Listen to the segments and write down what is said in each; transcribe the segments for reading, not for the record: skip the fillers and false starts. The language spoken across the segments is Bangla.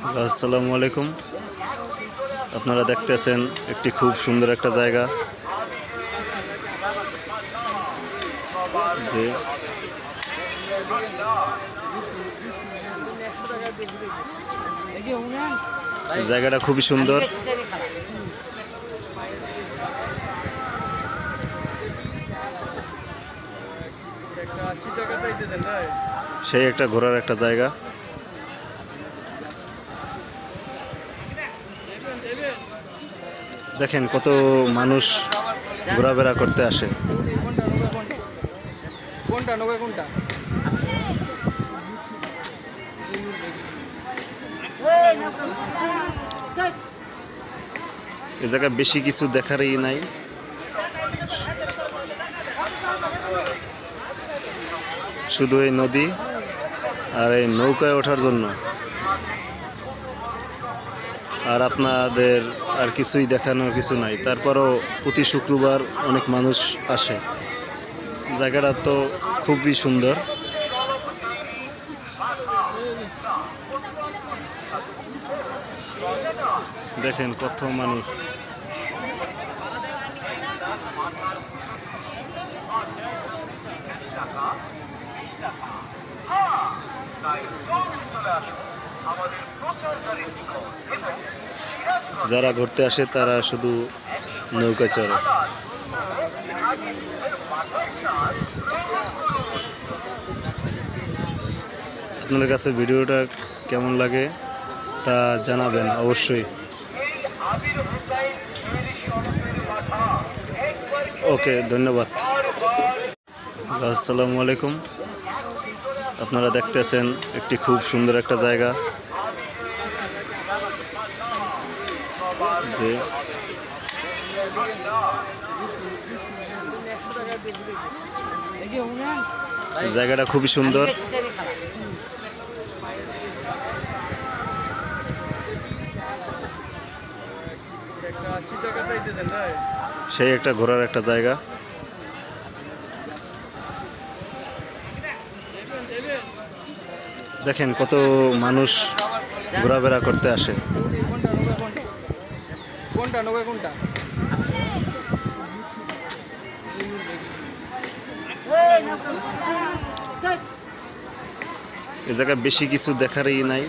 আসসালামু আলাইকুম। আপনারা দেখতেছেন একটি খুব সুন্দর একটা জায়গা, যে জায়গাটা খুবই সুন্দর। সেই একটা ঘোরার একটা জায়গা। দেখেন কত মানুষ ঘোরাফেরা করতে আসে। এ জায়গায় বেশি কিছু দেখারই নাই, শুধু এই নদী আর এই নৌকায় ওঠার জন্য। আর আপনাদের আর কিছুই দেখানোর কিছু নাই। তারপরও প্রতি শুক্রবার অনেক মানুষ আসে। জায়গাটা তো খুবই সুন্দর। দেখেন কত মানুষ। যারা ঘুরতে আসে তারা শুধু নৌকা চড়ে। আপনাদের কাছে ভিডিওটা কেমন লাগে তা জানাবেন অবশ্যই। ওকে, ধন্যবাদ। আসসালামু আলাইকুম। আপনারা দেখতেছেন একটি খুব সুন্দর একটা জায়গা, যে জায়গাটা খুবই সুন্দর। সেই একটা ঘোরার একটা জায়গা। দেখেন কত মানুষ ঘোরাফেরা করতে আসে। এ জায়গায় বেশি কিছু দেখারই নাই,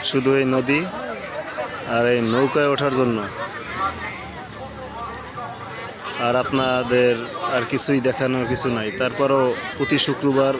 শুধু এই নদী আর এই নৌকায় ওঠার জন্য। আর আপনাদের আর কিছুই দেখানোর কিছু নাই। তারপরও প্রতি শুক্রবার